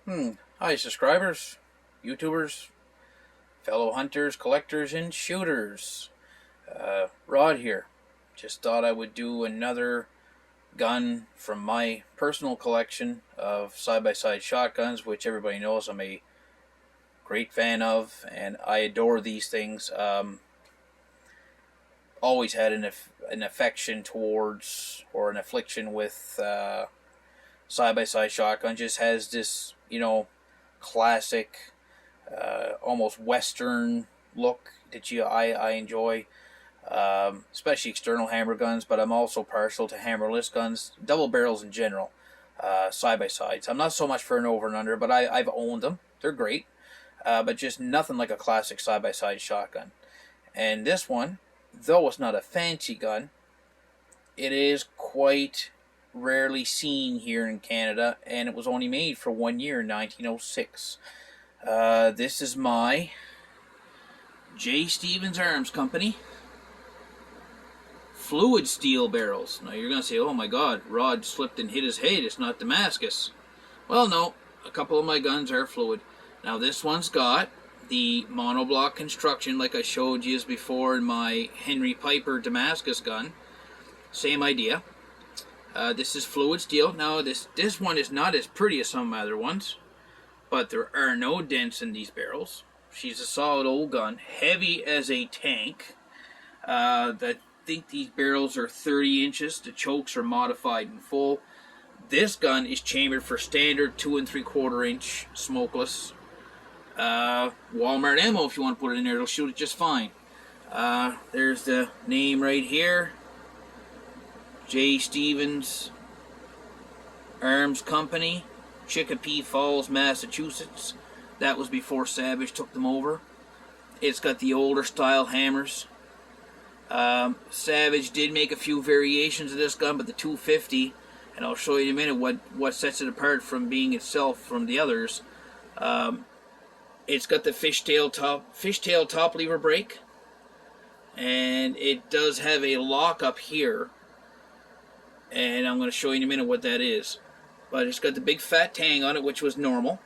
Hi, subscribers, YouTubers, fellow hunters, collectors, and shooters. Rod here. Just thought I would do another gun from my personal collection of side-by-side shotguns, which everybody knows I'm a great fan of, and I adore these things. Always had an affection towards, or an affliction with side-by-side shotgun. Just has this, classic almost Western look that I enjoy, especially external hammer guns. But I'm also partial to hammerless guns, double barrels in general, side by sides. I'm not so much for an over and under, but I've owned them. They're great, but just nothing like a classic side by side shotgun. And this one, though it's not a fancy gun, it is quite rarely seen here in Canada, and it was only made for 1 year in 1906. This is my J. Stevens Arms Company fluid steel barrels. Now you're going to say, oh my god, Rod slipped and hit his head, it's not Damascus. Well, no, a couple of my guns are fluid. Now this one's got the monoblock construction like I showed you before in my Henry Piper Damascus gun. Same idea. This is fluid steel. Now this one is not as pretty as some of my other ones, but there are no dents in these barrels. She's a solid old gun, heavy as a tank. I think these barrels are 30 inches. The chokes are modified in full. This gun is chambered for standard 2 3/4 inch smokeless. Walmart ammo, if you want to put it in there, it'll shoot it just fine. There's the name right here. J. Stevens Arms Company, Chicopee Falls, Massachusetts. That was before Savage took them over. It's got the older style hammers. Savage did make a few variations of this gun, but the 250, and I'll show you in a minute what sets it apart from being itself from the others. It's got the fishtail top lever brake, and it does have a lock up here, and I'm going to show you in a minute what that is. But it's got the big fat tang on it, which was normal.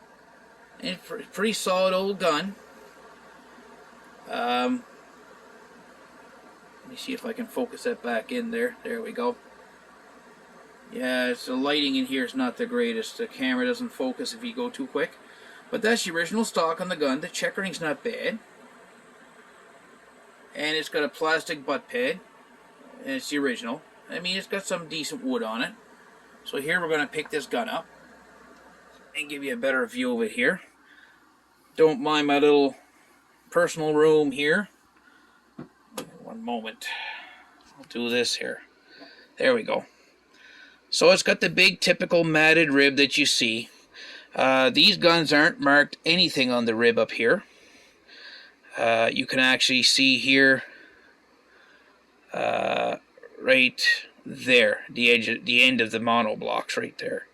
And it's a pretty solid old gun. Let me see if I can focus that back in there. There we go. Yeah, the lighting in here is not the greatest. The camera doesn't focus if you go too quick. But that's the original stock on the gun. The checkering's not bad. And it's got a plastic butt pad. And it's the original. I mean, it's got some decent wood on it. So here we're going to pick this gun up and give you a better view of it here. Don't mind my little personal room here. One moment. I'll do this here. There we go. So it's got the big typical matted rib that you see. These guns aren't marked anything on the rib up here. You can actually see here, right there, the end of the monoblocks right there.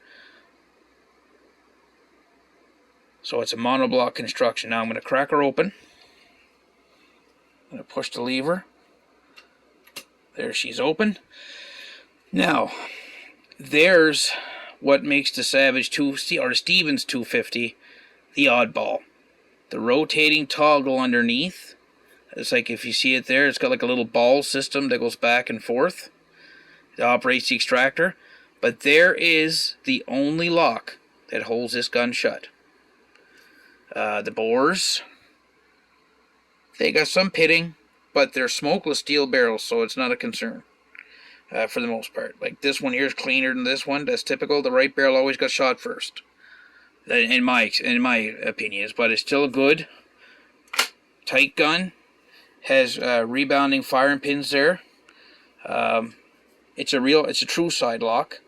So it's a monoblock construction. Now I'm going to crack her open. I'm going to push the lever. There, she's open. Now, there's what makes the Savage 2 or the Stevens 250 the oddball. The rotating toggle underneath. It's like, if you see it there, it's got like a little ball system that goes back and forth. It operates the extractor. But there is the only lock that holds this gun shut. The bores, they got some pitting, but they're smokeless steel barrels, so it's not a concern for the most part. Like this one here is cleaner than this one. That's typical. The right barrel always got shot first, in my opinions. But it's still a good, tight gun. Has rebounding firing pins there. It's a true side lock.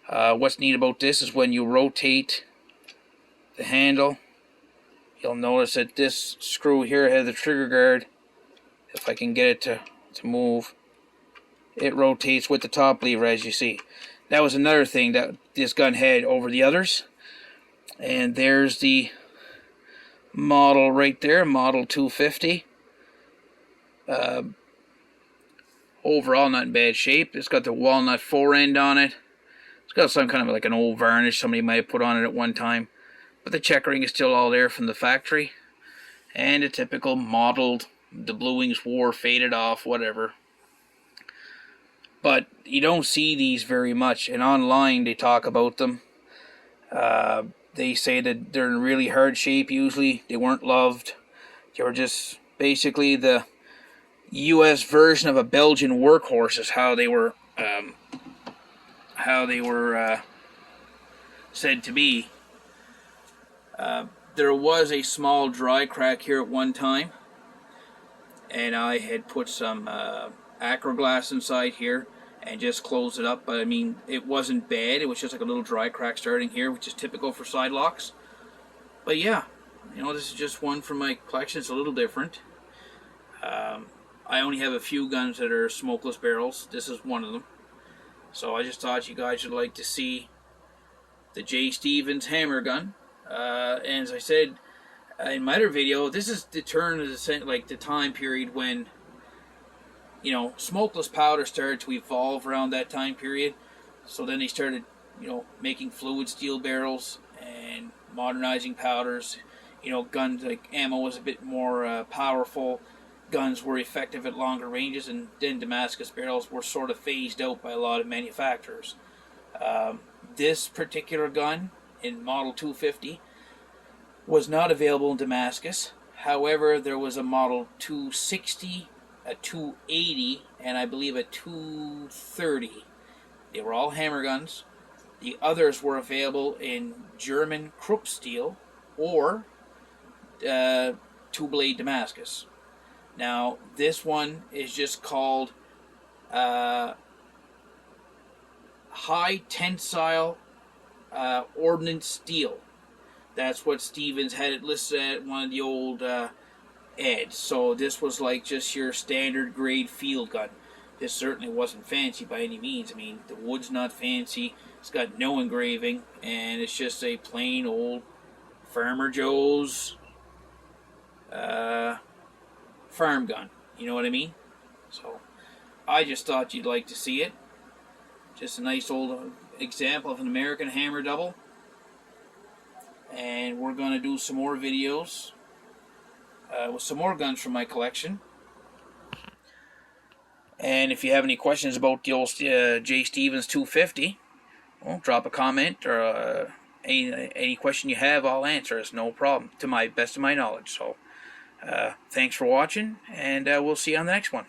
What's neat about this is when you rotate the handle, you'll notice that this screw here has the trigger guard. If I can get it to move, it rotates with the top lever, as you see. That was another thing that this gun had over the others. And there's the model right there, model 250. Overall not in bad shape. It's got the walnut forend on it. It's got some kind of like an old varnish somebody might have put on it at one time. but the checkering is still all there from the factory, and a typical mottled, the blue wings wore, faded off, whatever. But you don't see these very much, and online they talk about them. They say that they're in really hard shape usually. They weren't loved. They were just basically the U.S. version of a Belgian workhorse is how they were said to be. There was a small dry crack here at one time, and I had put some Acroglass inside here and just closed it up. But I mean, it wasn't bad. It was just like a little dry crack starting here, which is typical for side locks. But yeah, you know, this is just one from my collection. It's a little different. I only have a few guns that are smokeless barrels. This is one of them. So I just thought you guys would like to see the J. Stevens hammer gun. And as I said in my other video, this is the turn of the time period when, you know, smokeless powder started to evolve around that time period. So then they started, you know, making fluid steel barrels and modernizing powders. You know, guns like ammo was a bit more powerful. Guns were effective at longer ranges, and then Damascus barrels were sort of phased out by a lot of manufacturers. This particular gun in Model 250 was not available in Damascus. However, there was a Model 260, a 280, and I believe a 230. They were all hammer guns. The others were available in German Krupp steel or two-blade Damascus. Now, this one is just called high tensile ordnance steel. That's what Stevens had it listed at one of the old ads. So this was like just your standard grade field gun. This certainly wasn't fancy by any means. I mean, the wood's not fancy. It's got no engraving, and it's just a plain old Farmer Joe's farm gun. You know what I mean? So I just thought you'd like to see it. Just a nice old example of an American hammer double. And we're going to do some more videos with some more guns from my collection. And if you have any questions about the old J. Stevens 250, well, drop a comment, or any question you have, I'll answer. It's no problem, to my best of my knowledge. So thanks for watching, and we'll see you on the next one.